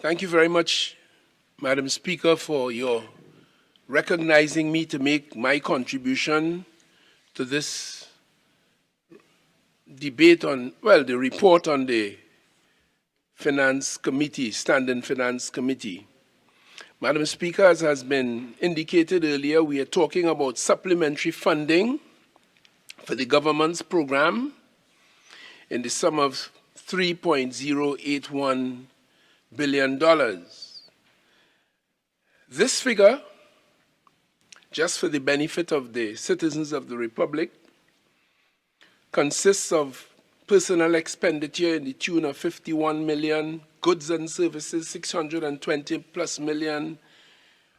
Thank you very much, Madam Speaker, for your recognizing me to make my contribution to this debate on, the report on the Finance Committee, Standing Finance Committee. Madam Speaker, as has been indicated earlier, we are talking about supplementary funding for the government's program in the sum of $3.081 billion. This figure, just for the benefit of the citizens of the Republic, consists of personal expenditure in the tune of 51 million, goods and services 620 plus million,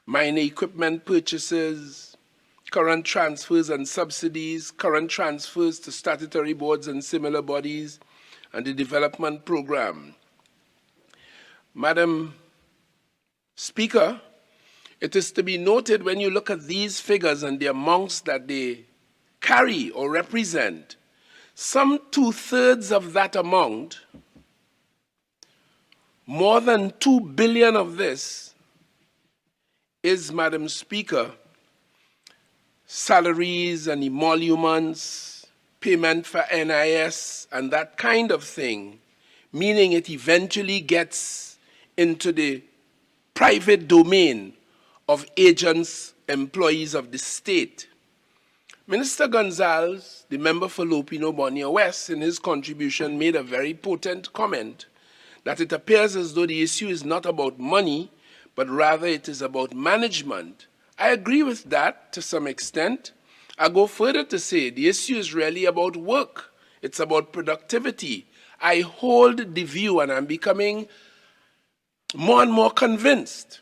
minor equipment purchases, current transfers and subsidies, current transfers to statutory boards and similar bodies, and the development program. Madam Speaker, it is to be noted when you look at these figures and the amounts that they carry or represent, some 2/3 of that amount, more than 2 billion of this, is, Madam Speaker, salaries and emoluments, payment for NIS, and that kind of thing, meaning it eventually gets into the private domain of agents, employees of the state. Minister Gonzalez, the member for Lopino Bonnia West, in his contribution made a very potent comment that it appears as though the issue is not about money, but rather it is about management. I agree with that to some extent. I go further to say the issue is really about work. It's about productivity. I hold the view, and I'm becoming more and more convinced.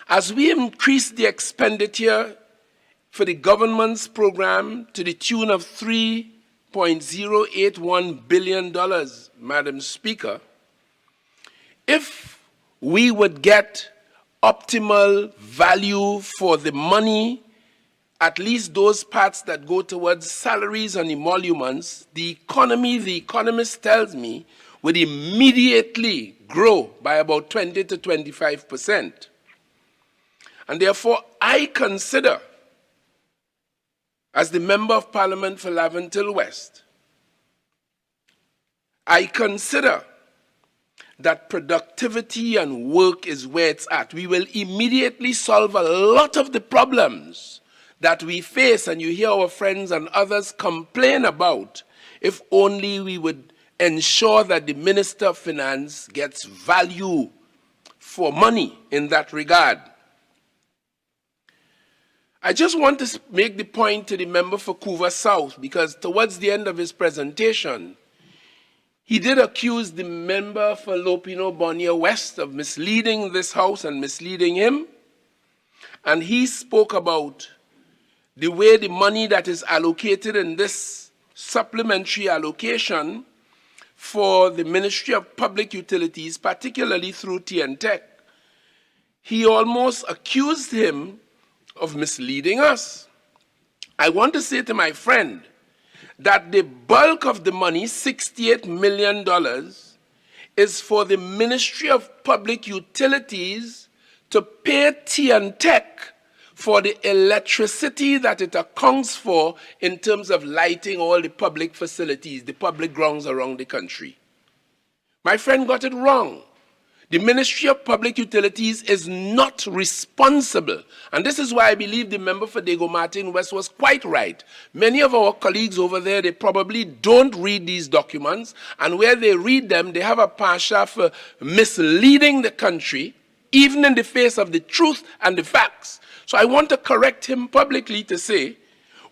As we increase the expenditure for the government's program to the tune of $3.081 billion, Madam Speaker, if we would get optimal value for the money, at least those parts that go towards salaries and emoluments, the economy, the economist tells me, would immediately grow by about 20 to 25%. And therefore, I consider, as the Member of Parliament for Laventille West, I consider that productivity and work is where it's at. We will immediately solve a lot of the problems that we face, and you hear our friends and others complain about, if only we would ensure that the Minister of Finance gets value for money in that regard. I just want to make the point to the member for Couva South, because towards the end of his presentation, he did accuse the member for Lopino Bonnia West of misleading this House and misleading him. And he spoke about the way the money that is allocated in this supplementary allocation for the Ministry of Public Utilities, particularly through TNTech, he almost accused him of misleading us. I want to say to my friend that the bulk of the money, $68 million, is for the Ministry of Public Utilities to pay TNTech for the electricity that it accounts for in terms of lighting all the public facilities, the public grounds around the country. My friend got it wrong. The Ministry of Public Utilities is not responsible. And this is why I believe the member for Dago Martin West was quite right. Many of our colleagues over there, they probably don't read these documents. And where they read them, they have a passion for misleading the country, even in the face of the truth and the facts. So I want to correct him publicly to say,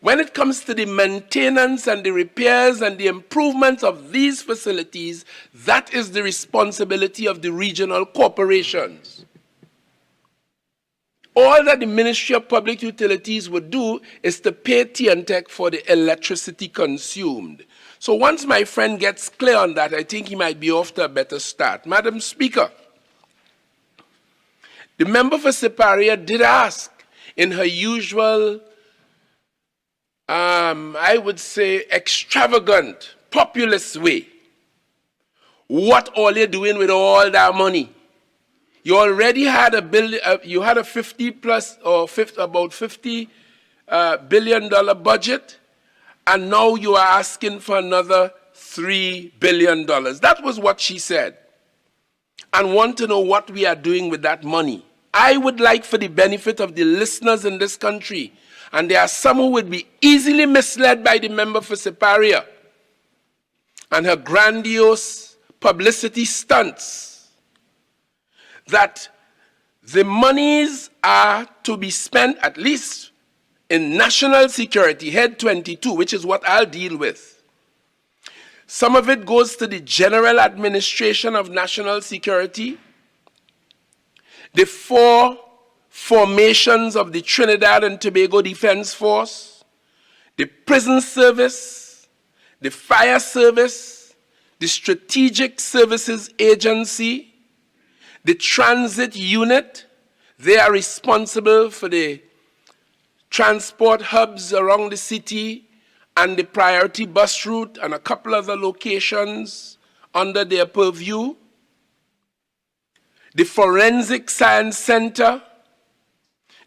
when it comes to the maintenance and the repairs and the improvements of these facilities, that is the responsibility of the regional corporations. All that the Ministry of Public Utilities would do is to pay TNTech for the electricity consumed. So once my friend gets clear on that, I think he might be off to a better start. Madam Speaker, the member for Siparia did ask in her usual I would say, extravagant, populist way. What all you doing with all that money? You already had a billion, you had a 50 plus or about $50 billion budget, and now you are asking for another $3 billion. That was what she said. And want to know what we are doing with that money. I would like, for the benefit of the listeners in this country, and there are some who would be easily misled by the member for Siparia and her grandiose publicity stunts, that the monies are to be spent at least in national security, head 22, which is what I'll deal with. Some of it goes to the General Administration of National Security, the 4 formations of the Trinidad and Tobago Defense Force, the Prison Service, the Fire Service, the Strategic Services Agency, the Transit Unit. They are responsible for the transport hubs around the city and the priority bus route and a couple other locations under their purview. The Forensic Science Center,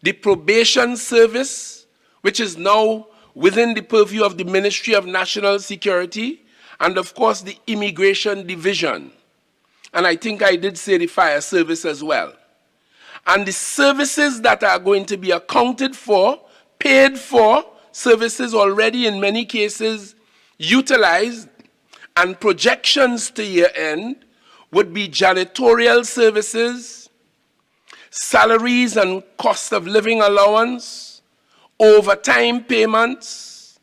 the Probation Service, which is now within the purview of the Ministry of National Security, and of course the Immigration Division. And I think I did say the Fire Service as well. And the services that are going to be accounted for, paid for, services already in many cases utilized, and projections to year end would be janitorial services, salaries and cost of living allowance, overtime payments,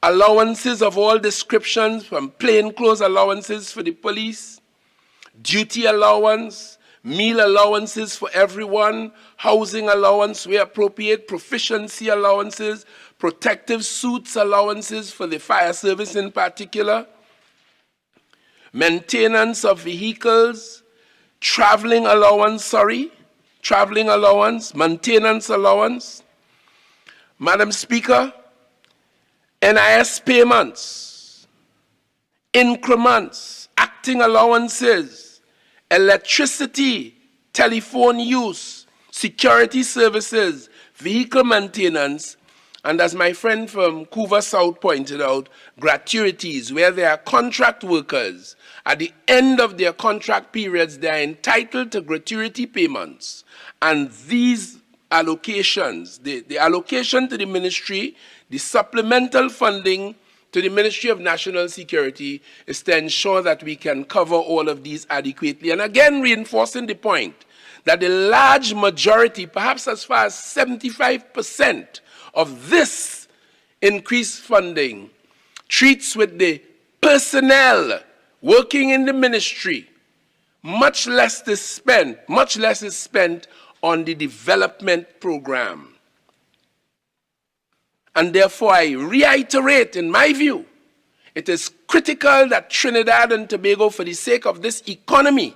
allowances of all descriptions, from plainclothes allowances for the police, duty allowance, meal allowances for everyone, housing allowance where appropriate, proficiency allowances, protective suits allowances for the fire service in particular, maintenance of vehicles, traveling allowance, maintenance allowance. Madam Speaker, NIS payments, increments, acting allowances, electricity, telephone use, security services, vehicle maintenance, and as my friend from Couva South pointed out, gratuities, where there are contract workers. At the end of their contract periods, they are entitled to gratuity payments. And these allocations, the allocation to the ministry, the supplemental funding to the Ministry of National Security is to ensure that we can cover all of these adequately. And again, reinforcing the point that the large majority, perhaps as far as 75% of this increased funding, treats with the personnel working in the ministry. Much less is spent on the development program. And therefore, I reiterate, in my view, it is critical that Trinidad and Tobago, for the sake of this economy,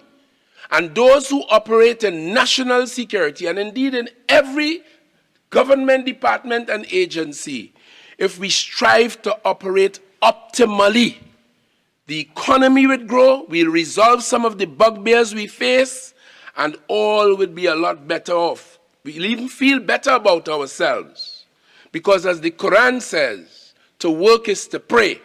and those who operate in national security, and indeed in every government department and agency, if we strive to operate optimally, the economy would grow, we'll resolve some of the bugbears we face, and all would be a lot better off. We'll even feel better about ourselves. Because as the Quran says, to work is to pray.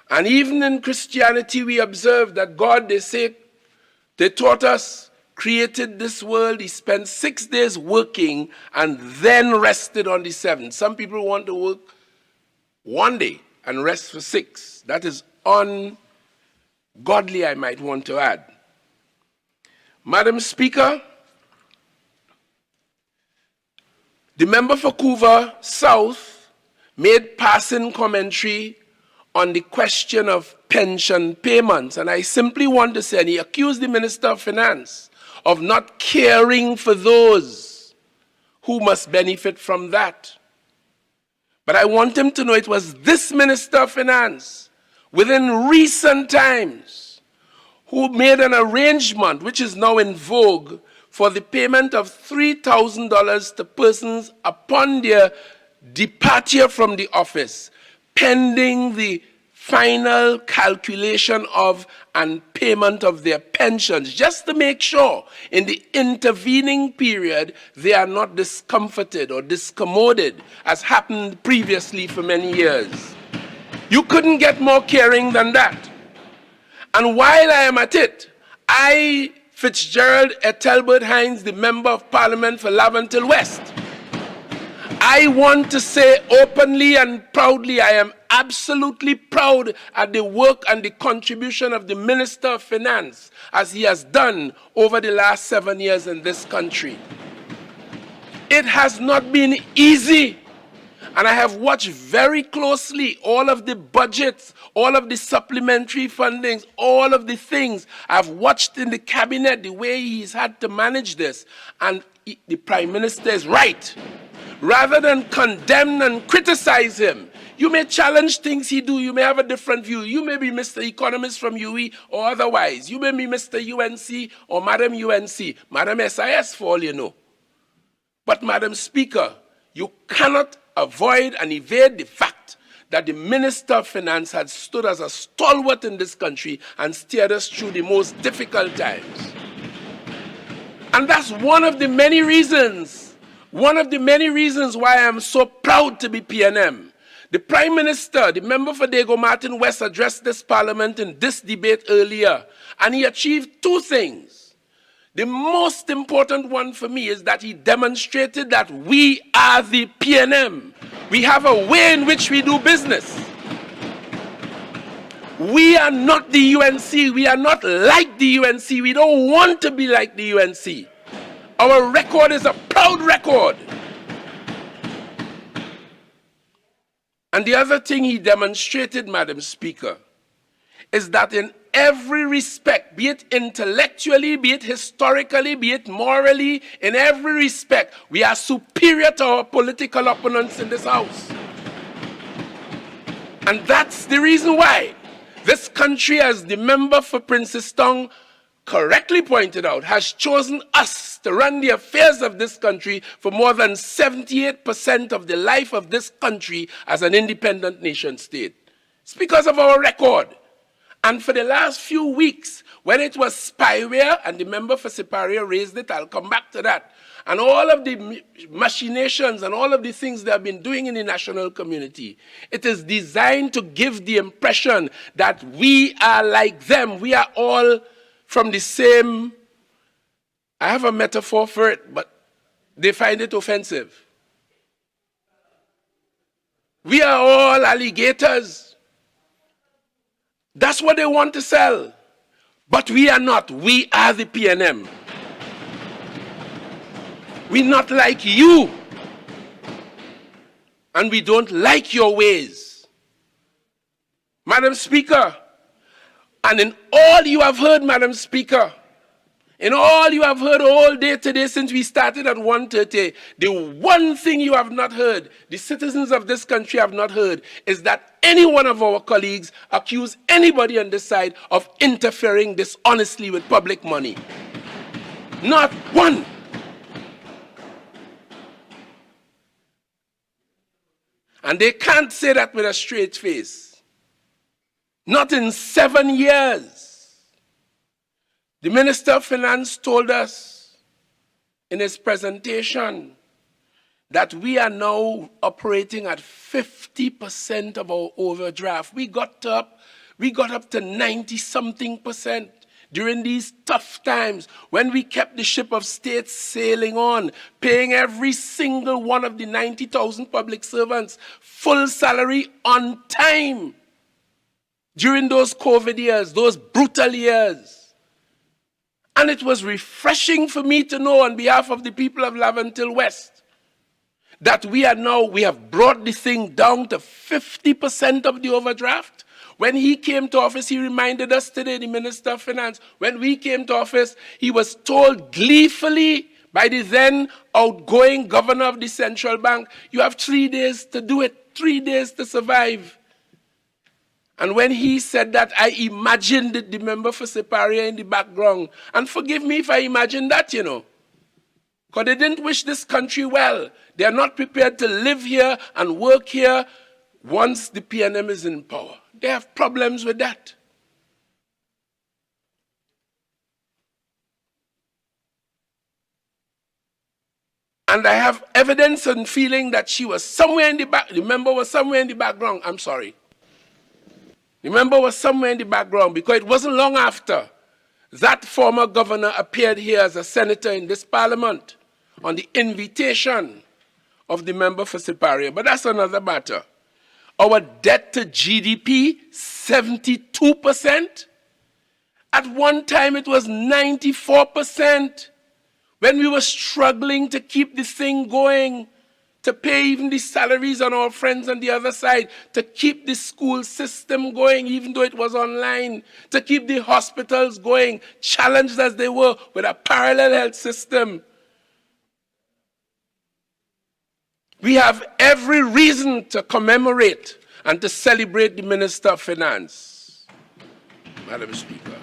And even in Christianity, we observe that God, they taught us, created this world, he spent 6 days working and then rested on the 7th. Some people want to work 1 day and rest for 6. That is ungodly, I might want to add. Madam Speaker, the member for Couva South made passing commentary on the question of pension payments, and I simply want to say, and he accused the Minister of Finance of not caring for those who must benefit from that. But I want him to know it was this Minister of Finance, within recent times, who made an arrangement, which is now in vogue, for the payment of $3,000 to persons upon their departure from the office, pending the final calculation of and payment of their pensions, just to make sure in the intervening period they are not discomforted or discommoded, as happened previously for many years. You couldn't get more caring than that. And while I am at it, I, Fitzgerald Ethelbert Hinds, the Member of Parliament for Laventille West, I want to say openly and proudly, I am absolutely proud at the work and the contribution of the Minister of Finance as he has done over the last 7 years in this country. It has not been easy, and I have watched very closely all of the budgets, all of the supplementary fundings, all of the things. I've watched in the cabinet the way he's had to manage this, and the Prime Minister is right. Rather than condemn and criticize him, you may challenge things he do. You may have a different view. You may be Mr. Economist from UE or otherwise. You may be Mr. UNC or Madam UNC, Madam SIS for all you know. But Madam Speaker, you cannot avoid and evade the fact that the Minister of Finance had stood as a stalwart in this country and steered us through the most difficult times. And that's one of the many reasons why I am so proud to be PNM. The Prime Minister, the member for Dago Martin West, addressed this Parliament in this debate earlier, and he achieved two things. The most important one for me is that he demonstrated that we are the PNM. We have a way in which we do business. We are not the UNC. We are not like the UNC. We don't want to be like the UNC. Our record is a proud record. And the other thing he demonstrated, Madam Speaker, is that in every respect, be it intellectually, be it historically, be it morally, in every respect, we are superior to our political opponents in this House. And that's the reason why this country, as the member for Princestown correctly pointed out, has chosen us to run the affairs of this country for more than 78% of the life of this country as an independent nation state. It's because of our record. And for the last few weeks, when it was spyware, and the member for Siparia raised it, I'll come back to that, and all of the machinations and all of the things they have been doing in the national community, it is designed to give the impression that we are like them. We are all from the same, I have a metaphor for it, but they find it offensive. We are all alligators. That's what they want to sell. But we are not. We are the PNM. We're not like you. And we don't like your ways. Madam Speaker, and in all you have heard, Madam Speaker, in all you have heard all day today since we started at 1:30, the one thing you have not heard, the citizens of this country have not heard, is that any one of our colleagues accuse anybody on this side of interfering dishonestly with public money. Not one. And they can't say that with a straight face. Not in 7 years. The Minister of Finance told us in his presentation that we are now operating at 50% of our overdraft. We got up to 90-something% during these tough times when we kept the ship of state sailing on, paying every single one of the 90,000 public servants full salary on time. During those COVID years, those brutal years. And it was refreshing for me to know on behalf of the people of Laventille West that we have brought this thing down to 50% of the overdraft. When he came to office, he reminded us today, the Minister of Finance, when we came to office, he was told gleefully by the then outgoing governor of the central bank, you have 3 days to do it, 3 days to survive. And when he said that, I imagined the member for Siparia in the background. And forgive me if I imagined that, because they didn't wish this country well. They are not prepared to live here and work here once the PNM is in power. They have problems with that. And I have evidence and feeling that she was somewhere in the back. The member was somewhere in the background. I'm sorry. The member was somewhere in the background because it wasn't long after that former governor appeared here as a senator in this parliament on the invitation of the member for Siparia. But that's another matter. Our debt to GDP, 72%. At one time, it was 94%. When we were struggling to keep this thing going, to pay even the salaries on our friends on the other side, to keep the school system going, even though it was online, to keep the hospitals going, challenged as they were with a parallel health system. We have every reason to commemorate and to celebrate the Minister of Finance. Madam Speaker.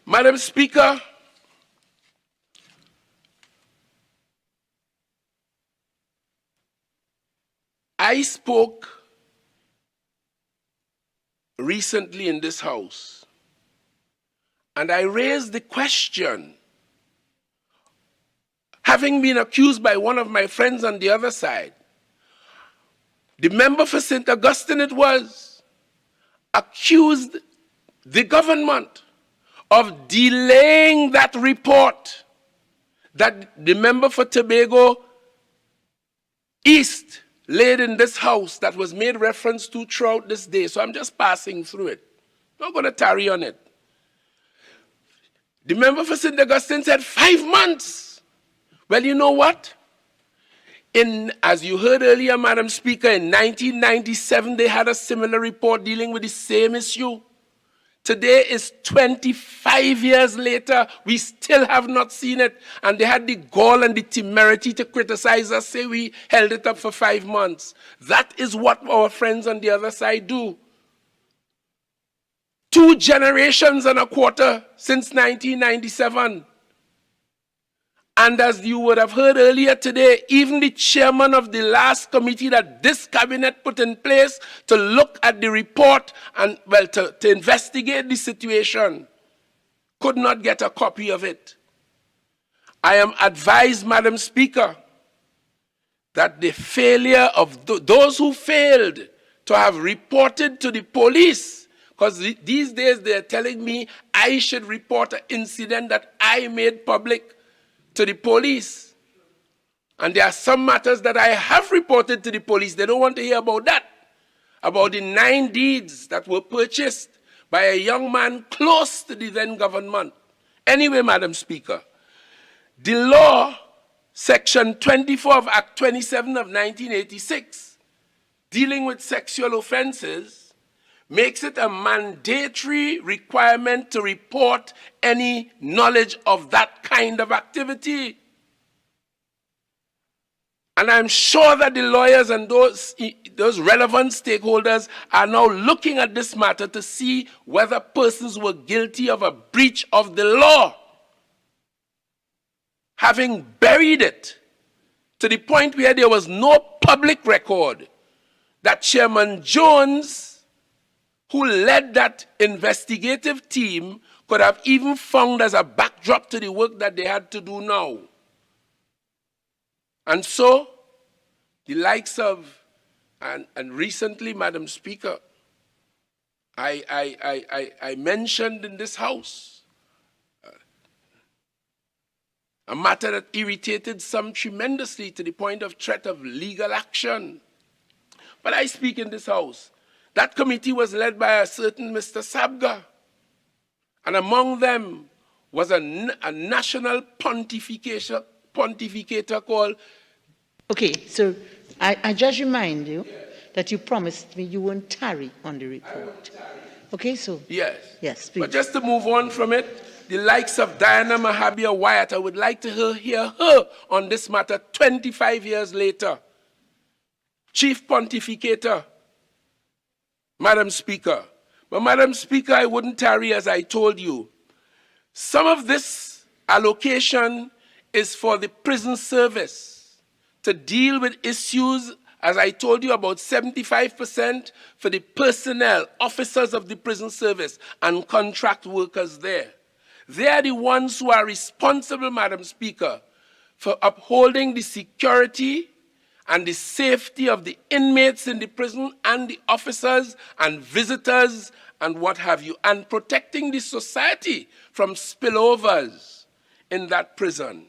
Madam Speaker, I spoke recently in this House, and I raised the question, having been accused by one of my friends on the other side, the member for St. Augustine it was, accused the government of delaying that report that the member for Tobago East laid in this House that was made reference to throughout this day. So I'm just passing through it. I'm not going to tarry on it. The member for St. Augustine said 5 months. Well, you know what? As you heard earlier, Madam Speaker, in 1997, they had a similar report dealing with the same issue. Today is 25 years later. We still have not seen it. And they had the gall and the temerity to criticize us, say we held it up for 5 months. That is what our friends on the other side do. 2 generations and a quarter since 1997. And as you would have heard earlier today, even the chairman of the last committee that this cabinet put in place to look at the report and, well, to investigate the situation, could not get a copy of it. I am advised, Madam Speaker, that the failure of those who failed to have reported to the police, because these days they're telling me I should report an incident that I made public to the police. And there are some matters that I have reported to the police. They don't want to hear about that. About the 9 deeds that were purchased by a young man close to the then government. Anyway, Madam Speaker, the law, Section 24 of Act 27 of 1986, dealing with sexual offenses, makes it a mandatory requirement to report any knowledge of that kind of activity. And I'm sure that the lawyers and those relevant stakeholders are now looking at this matter to see whether persons were guilty of a breach of the law, having buried it to the point where there was no public record that Chairman Jones, who led that investigative team, could have even found as a backdrop to the work that they had to do now. And so, the likes of, and recently, Madam Speaker, I mentioned in this House a matter that irritated some tremendously to the point of threat of legal action. But I speak in this House. That committee was led by a certain Mr. Sabga. And among them was a national pontificator called... Okay, so I just remind you that you promised me you won't tarry on the report. Okay, so... Yes. Yes, please. But just to move on from it, the likes of Diana Mahabir Wyatt, I would like to hear her on this matter 25 years later. Chief pontificator, Madam Speaker. But Madam Speaker, I wouldn't tarry as I told you. Some of this allocation is for the prison service to deal with issues as I told you, about 75% for the personnel, officers of the prison service, and contract workers there. They are the ones who are responsible, Madam Speaker, for upholding the security and the safety of the inmates in the prison and the officers and visitors and what have you, and protecting the society from spillovers in that prison.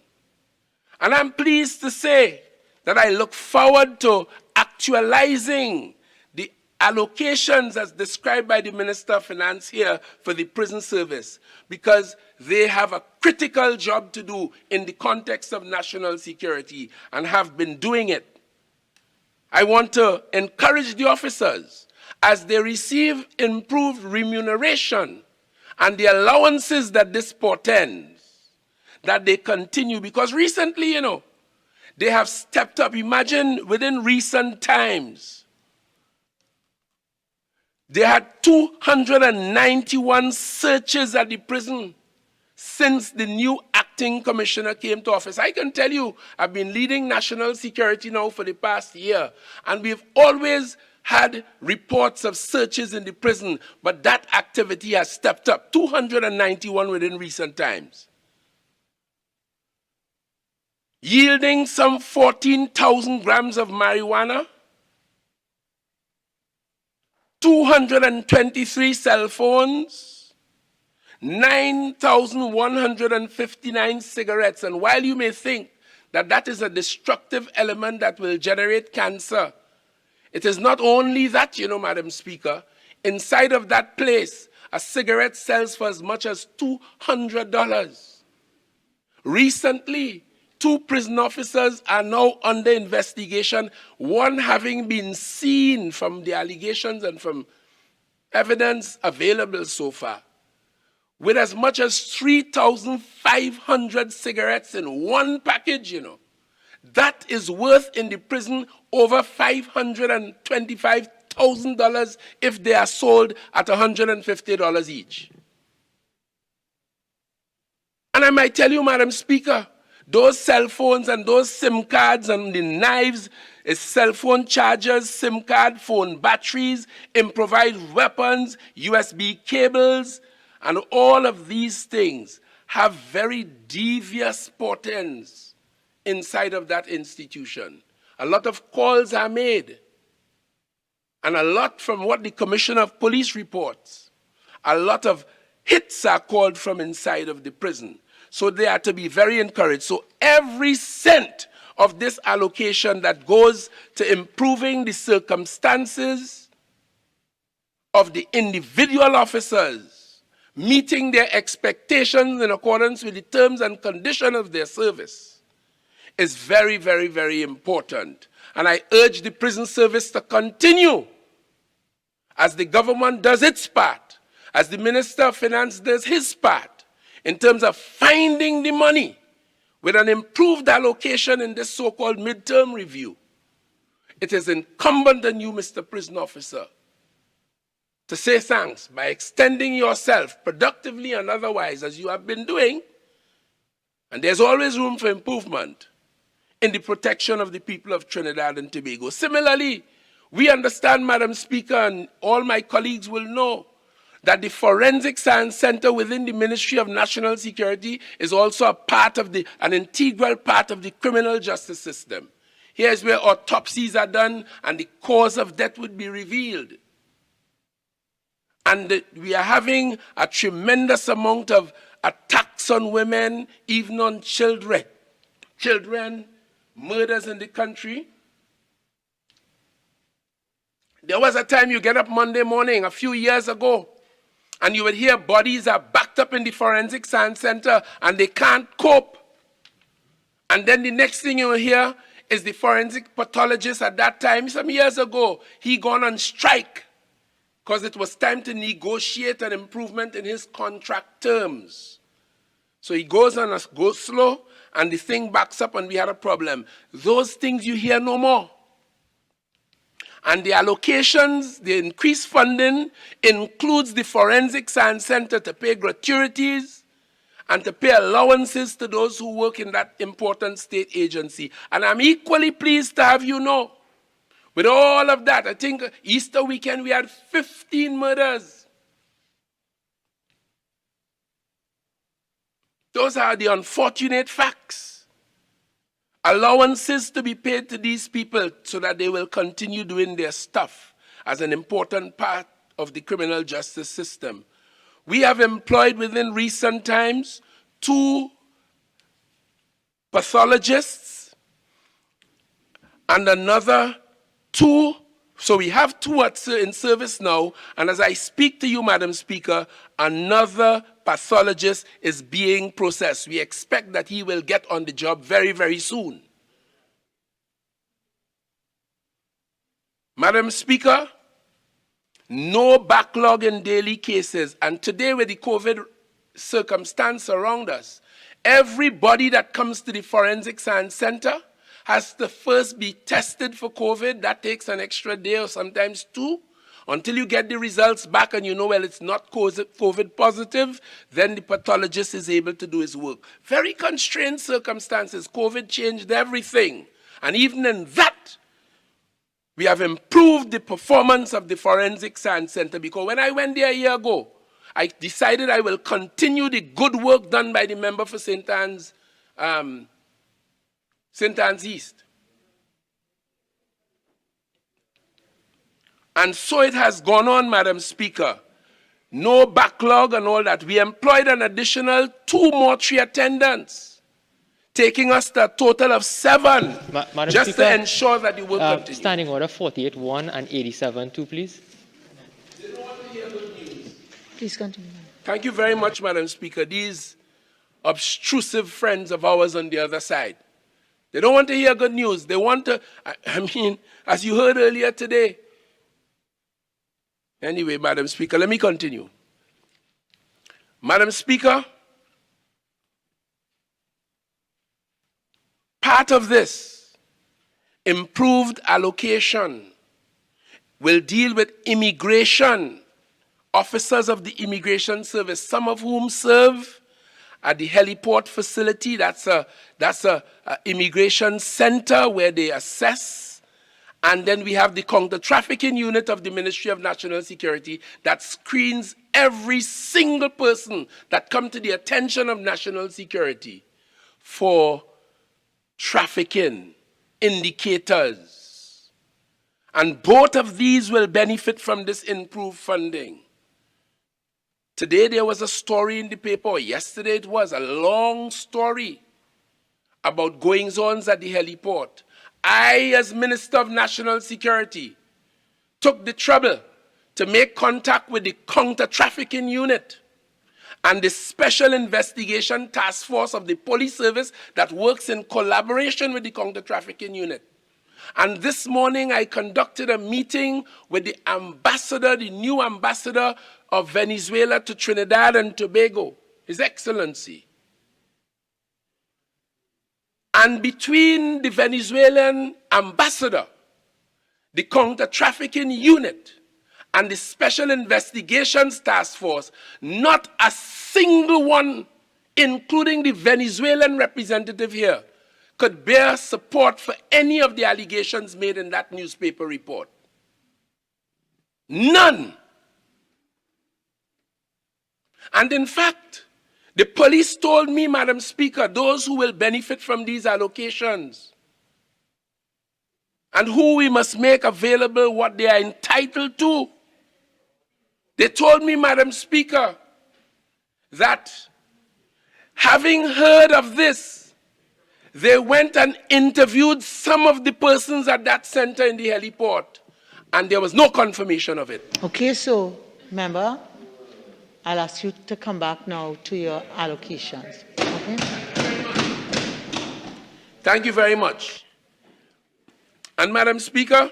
And I'm pleased to say that I look forward to actualizing the allocations as described by the Minister of Finance here for the prison service, because they have a critical job to do in the context of national security and have been doing it. I want to encourage the officers, as they receive improved remuneration and the allowances that this portends, that they continue, because recently, you know, they have stepped up. Imagine within recent times, they had 291 searches at the prison since the new acting commissioner came to office. I can tell you, I've been leading national security now for the past year, and we've always had reports of searches in the prison, but that activity has stepped up, 291 within recent times, yielding some 14,000 grams of marijuana, 223 cell phones, 9,159 cigarettes. And while you may think that that is a destructive element that will generate cancer, it is not only that, you know, Madam Speaker. Inside of that place, a cigarette sells for as much as $200. Recently, 2 prison officers are now under investigation, one having been seen from the allegations and from evidence available so far, with as much as 3,500 cigarettes in one package, you know. That is worth in the prison over $525,000 if they are sold at $150 each. And I might tell you, Madam Speaker, those cell phones and those SIM cards and the knives is cell phone chargers, SIM card, phone batteries, improvised weapons, USB cables, and all of these things have very devious portents inside of that institution. A lot of calls are made, and a lot from what the Commissioner of Police reports, a lot of hits are called from inside of the prison. So they are to be very encouraged. So every cent of this allocation that goes to improving the circumstances of the individual officers, meeting their expectations in accordance with the terms and conditions of their service, is very, very, very important. And I urge the prison service to continue, as the government does its part, as the Minister of Finance does his part, in terms of finding the money with an improved allocation in this so-called midterm review. It is incumbent on you, Mr. Prison Officer, to say thanks by extending yourself productively and otherwise, as you have been doing. And there's always room for improvement in the protection of the people of Trinidad and Tobago. Similarly, we understand, Madam Speaker, and all my colleagues will know, that the Forensic Science Center within the Ministry of National Security is also a part of an integral part of the criminal justice system. Here's where autopsies are done and the cause of death would be revealed. And we are having a tremendous amount of attacks on women, even on children. Murders in the country. There was a time you get up Monday morning a few years ago, and you would hear bodies are backed up in the Forensic Science Center and they can't cope. And then the next thing you will hear is the forensic pathologist at that time, some years ago, he gone on strike because it was time to negotiate an improvement in his contract terms. So he goes on a go slow and the thing backs up and we had a problem. Those things you hear no more. And the allocations, the increased funding includes the Forensic Science Center to pay gratuities and to pay allowances to those who work in that important state agency. And I'm equally pleased to have you know, With all of that, I think Easter weekend we had 15 murders. Those are the unfortunate facts. Allowances to be paid to these people so that they will continue doing their stuff as an important part of the criminal justice system. We have employed within recent times 2 pathologists and another 2. So we have 2 in service now, and as I speak to you, Madam Speaker, another pathologist is being processed. We expect that he will get on the job very, very soon. Madam Speaker, no backlog in daily cases, and today with the COVID circumstance around us, everybody that comes to the Forensic Science Center has to first be tested for COVID. That takes an extra day or sometimes 2. Until you get the results back and you know, well, it's not COVID positive, then the pathologist is able to do his work. Very constrained circumstances. COVID changed everything. And even in that, we have improved the performance of the Forensic Science Center, because when I went there a year ago, I decided I will continue the good work done by the member for St. Anne's East. And so it has gone on, Madam Speaker. No backlog and all that. We employed an additional 2 more 3 attendants, taking us to a total of 7, Madam just Speaker, to ensure that the work continues. Standing Order 48-1 and 87-2, please. They don't want to hear good news. Please continue. Thank you very much, Madam Speaker. These obtrusive friends of ours on the other side, they don't want to hear good news. They want to, I mean, as you heard earlier today. Anyway, Madam Speaker, let me continue. Madam Speaker, part of this improved allocation will deal with immigration, officers of the Immigration Service, some of whom serve at the heliport facility. That's a immigration center where they assess. And then we have the counter-trafficking unit of the Ministry of National Security that screens every single person that comes to the attention of national security for trafficking indicators. And both of these will benefit from this improved funding. Today there was a story in the paper, or yesterday it was, a long story about goings-ons at the heliport. I, as Minister of National Security, took the trouble to make contact with the counter-trafficking unit and the Special Investigation Task Force of the Police Service that works in collaboration with the counter-trafficking unit. And this morning I conducted a meeting with the ambassador, the new ambassador of Venezuela to Trinidad and Tobago, His Excellency. And between the Venezuelan ambassador, the counter-trafficking unit, and the Special Investigations Task Force, not a single one, including the Venezuelan representative here, could bear support for any of the allegations made in that newspaper report. None. And in fact, the police told me, Madam Speaker, those who will benefit from these allocations and who we must make available what they are entitled to. They told me, Madam Speaker, that having heard of this, they went and interviewed some of the persons at that center in the heliport, and there was no confirmation of it. Okay, so, member, I'll ask you to come back now to your allocations. Okay? Thank you very much. And Madam Speaker,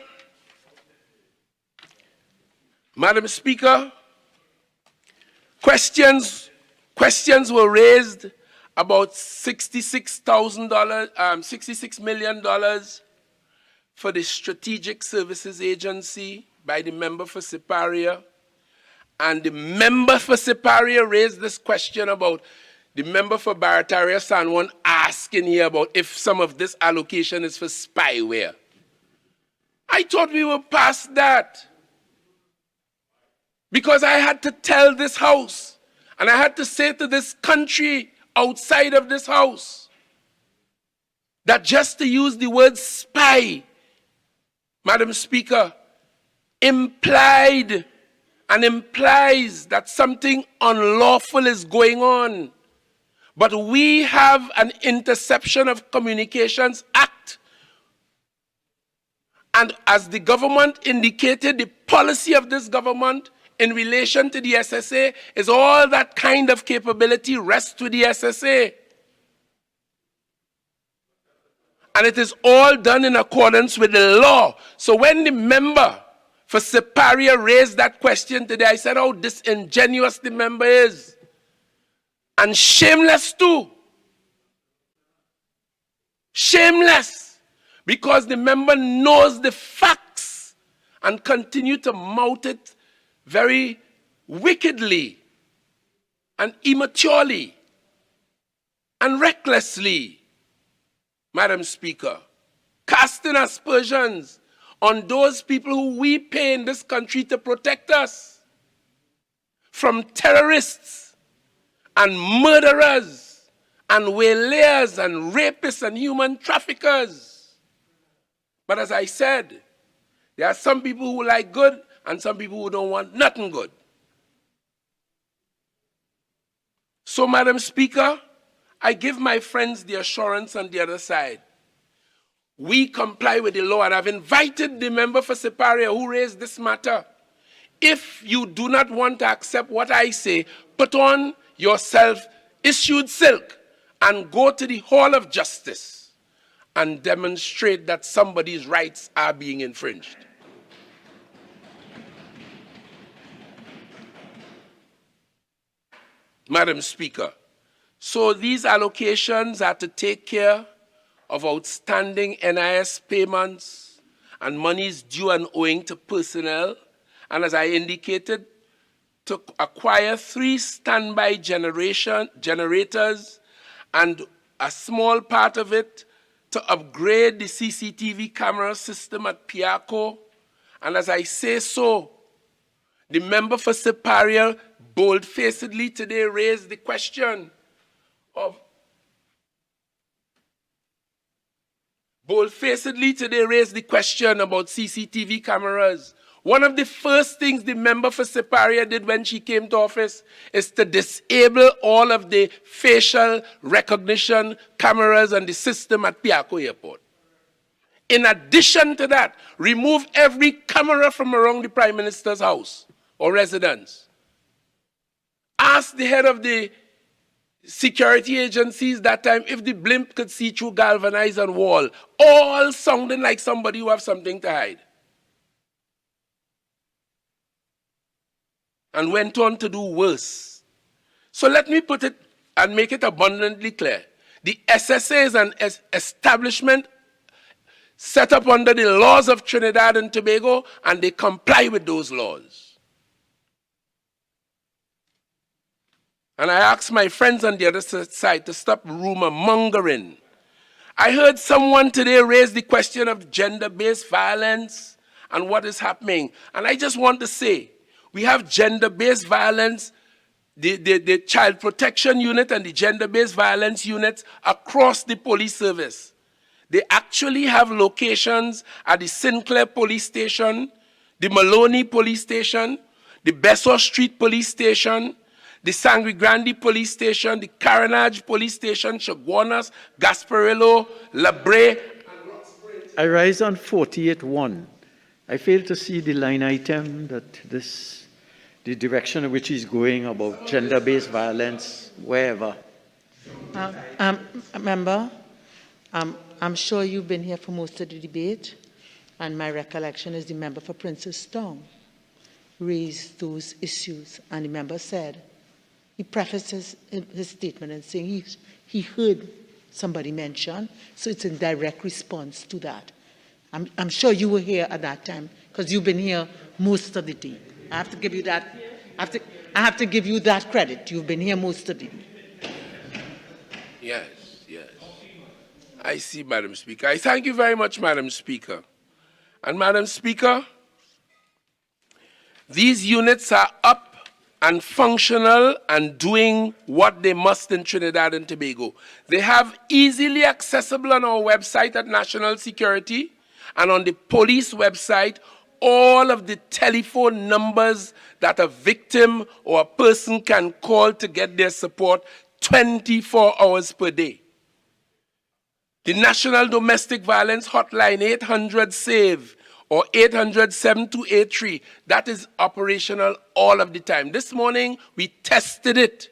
questions were raised about $66 million for the Strategic Services Agency by the member for Siparia. And the member for Siparia raised this question about the member for Barataria San Juan asking here about if some of this allocation is for spyware. I thought we were past that. Because I had to tell this house, and I had to say to this country outside of this house, that just to use the word spy, Madam Speaker, implied and implies that something unlawful is going on. But we have an Interception of Communications Act. And as the government indicated, the policy of this government in relation to the SSA is all that kind of capability rests with the SSA. And it is all done in accordance with the law. So when the member for Siparia raised that question today, I said how disingenuous the member is. And shameless too. Shameless. Because the member knows the facts and continue to mouth it very wickedly and immaturely and recklessly, Madam Speaker, casting aspersions on those people who we pay in this country to protect us from terrorists and murderers and waylayers and rapists and human traffickers. But as I said, there are some people who like good and some people who don't want nothing good. So, Madam Speaker, I give my friends the assurance on the other side. We comply with the law, and I've invited the member for Siparia who raised this matter. If you do not want to accept what I say, put on your self-issued silk and go to the Hall of Justice and demonstrate that somebody's rights are being infringed. Madam Speaker, so these allocations are to take care of outstanding NIS payments and monies due and owing to personnel, and as I indicated, to acquire 3 standby generators and a small part of it to upgrade the CCTV camera system at Piaco. And as I say so, the member for Siparia bold-facedly today raised the question of about CCTV cameras. One of the first things the member for Siparia did when she came to office is to disable all of the facial recognition cameras and the system at Piaco Airport. In addition to that, remove every camera from around the Prime Minister's house or residence. Ask the head of the security agencies that time if the blimp could see through galvanized and wall, all sounding like somebody who have something to hide. And went on to do worse. So let me put it and make it abundantly clear. The SSA is an establishment set up under the laws of Trinidad and Tobago, and they comply with those laws. And I ask my friends on the other side to stop rumor mongering. I heard someone today raise the question of gender-based violence and what is happening. And I just want to say, we have gender-based violence, the child protection unit and the gender-based violence units across the police service. They actually have locations at the Sinclair Police Station, the Maloney Police Station, the Besor Street Police Station, the Sangre Grande Police Station, the Carenage Police Station, Chaguanas, Gasparillo, Labre. I rise on 48.1. I fail to see the line item that the direction in which he's going about gender-based violence, wherever. Member, I'm sure you've been here for most of the debate, and my recollection is the member for Princess Town raised those issues, and the member said, he prefaced his statement in saying he heard somebody mention, so it's in direct response to that. I'm sure you were here at that time, because you've been here most of the day. I have to give you that. I have to give you that credit. You've been here most of the day. Yes, yes. I see, Madam Speaker. I thank you very much, Madam Speaker. And Madam Speaker, these units are up and functional and doing what they must in Trinidad and Tobago. They have easily accessible on our website at National Security and on the police website all of the telephone numbers that a victim or a person can call to get their support 24 hours per day. The National Domestic Violence Hotline 800-SAVE or 800-7283, that is operational all of the time. This morning, we tested it.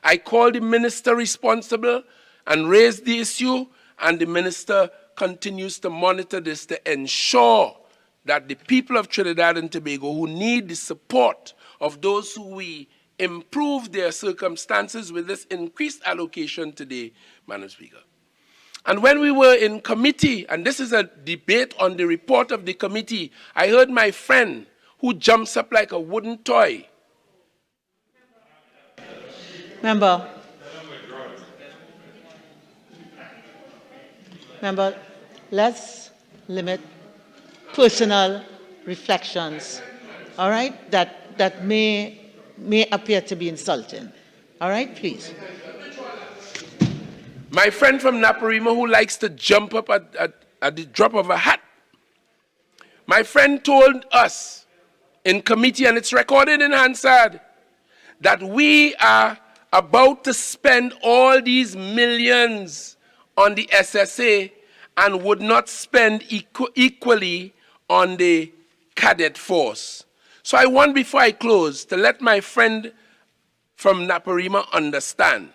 I called the minister responsible and raised the issue, and the minister continues to monitor this to ensure that the people of Trinidad and Tobago who need the support of those who we improve their circumstances with this increased allocation today, Madam Speaker. And when we were in committee, and this is a debate on the report of the committee, I heard my friend who jumps up like a wooden toy. Member, let's limit personal reflections, all right, that may appear to be insulting. All right, please. My friend from Naparima who likes to jump up at the drop of a hat. My friend told us in committee, and it's recorded in Hansard, that we are about to spend all these millions on the SSA and would not spend equally on the cadet force. So I want, before I close, to let my friend from Naparima understand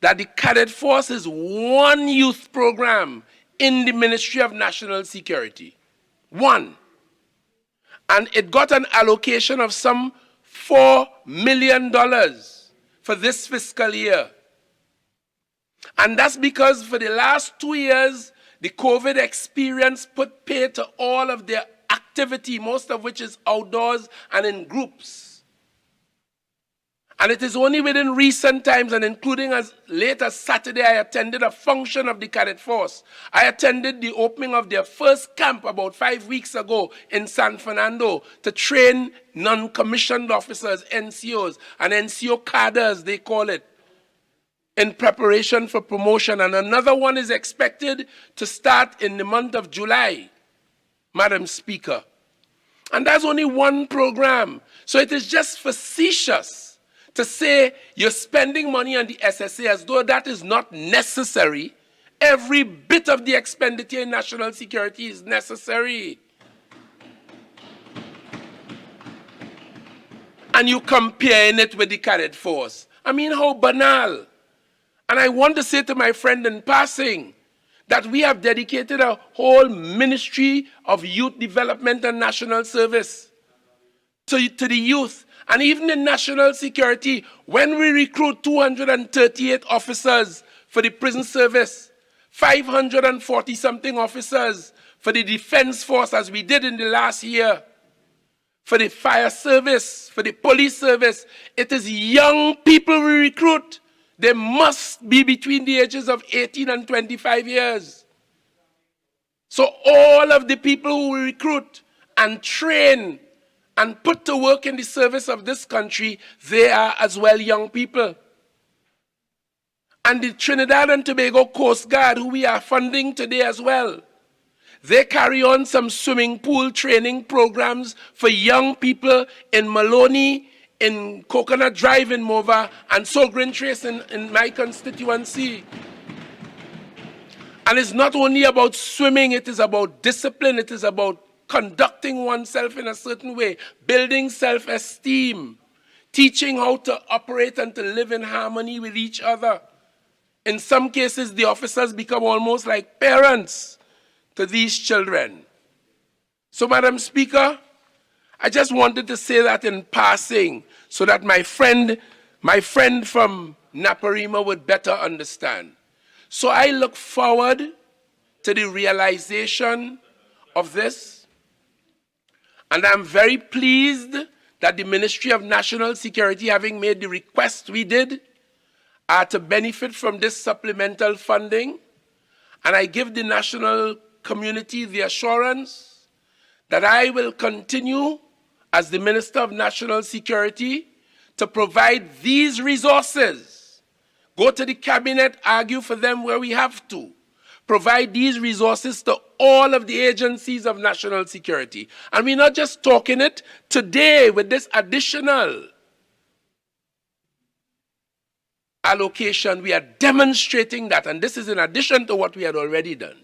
that the cadet force is one youth program in the Ministry of National Security. One. And it got an allocation of some $4 million for this fiscal year. And that's because for the last 2 years, the COVID experience put pay to all of their activity, most of which is outdoors and in groups. And it is only within recent times, and including as late as Saturday, I attended a function of the cadet force. I attended the opening of their first camp about 5 weeks ago in San Fernando to train non-commissioned officers, NCOs, and NCO cadres, they call it, in preparation for promotion. And another one is expected to start in the month of July, Madam Speaker. And that's only one program. So it is just facetious to say you're spending money on the SSA as though that is not necessary. Every bit of the expenditure in national security is necessary. And you comparing it with the cadet force. I mean, how banal. And I want to say to my friend in passing that we have dedicated a whole Ministry of Youth Development and National Service to the youth. And even in national security, when we recruit 238 officers for the prison service, 540-something officers for the defense force, as we did in the last year, for the fire service, for the police service, it is young people we recruit. They must be between the ages of 18 and 25 years. So all of the people who we recruit and train and put to work in the service of this country, they are as well young people. And the Trinidad and Tobago Coast Guard, who we are funding today as well, they carry on some swimming pool training programs for young people in Maloney, in Coconut Drive in Mova, and Sogrin Trace in my constituency. And it's not only about swimming, it is about discipline, it is about conducting oneself in a certain way, building self-esteem, teaching how to operate and to live in harmony with each other. In some cases, the officers become almost like parents to these children. So, Madam Speaker, I just wanted to say that in passing so that my friend from Naparima would better understand. So I look forward to the realization of this. And I'm very pleased that the Ministry of National Security, having made the request we did, are to benefit from this supplemental funding. And I give the national community the assurance that I will continue as the Minister of National Security to provide these resources. Go to the cabinet, argue for them where we have to. Provide these resources to all of the agencies of national security. And we're not just talking it today with this additional allocation. We are demonstrating that, and this is in addition to what we had already done.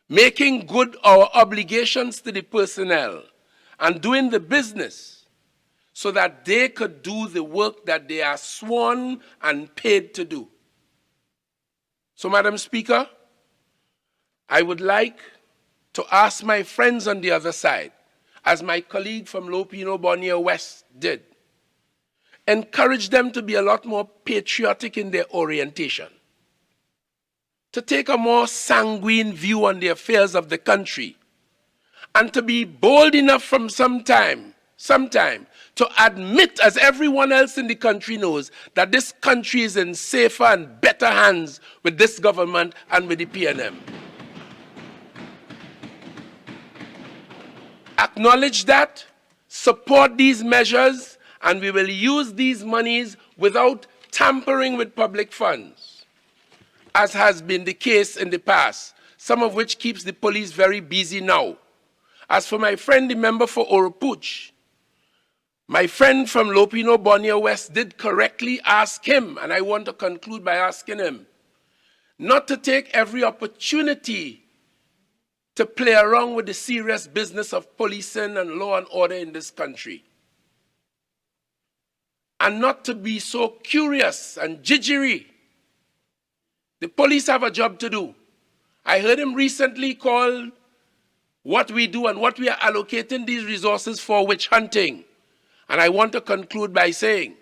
Making good our obligations to the personnel and doing the business so that they could do the work that they are sworn and paid to do. So, Madam Speaker, I would like to ask my friends on the other side, as my colleague from Lopino Bonnier West did, encourage them to be a lot more patriotic in their orientation, to take a more sanguine view on the affairs of the country, and to be bold enough from sometime to admit, as everyone else in the country knows, that this country is in safer and better hands with this government and with the PNM. Acknowledge that, support these measures, and we will use these monies without tampering with public funds, as has been the case in the past, some of which keeps the police very busy now. As for my friend, the member for Oropuch, my friend from Lopino Bonnier West did correctly ask him, and I want to conclude by asking him, not to take every opportunity to play around with the serious business of policing and law and order in this country, and not to be so curious and jiggery. The police have a job to do. I heard him recently call what we do and what we are allocating these resources for witch hunting. And I want to conclude by saying,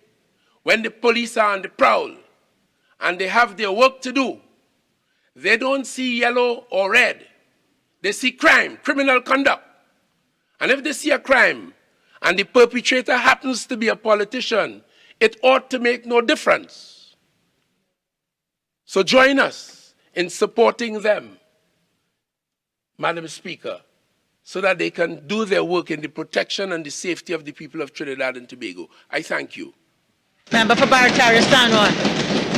when the police are on the prowl and they have their work to do, they don't see yellow or red. They see crime, criminal conduct. And if they see a crime and the perpetrator happens to be a politician, it ought to make no difference. So join us in supporting them, Madam Speaker, so that they can do their work in the protection and the safety of the people of Trinidad and Tobago. I thank you. Member for Barataria, stand on.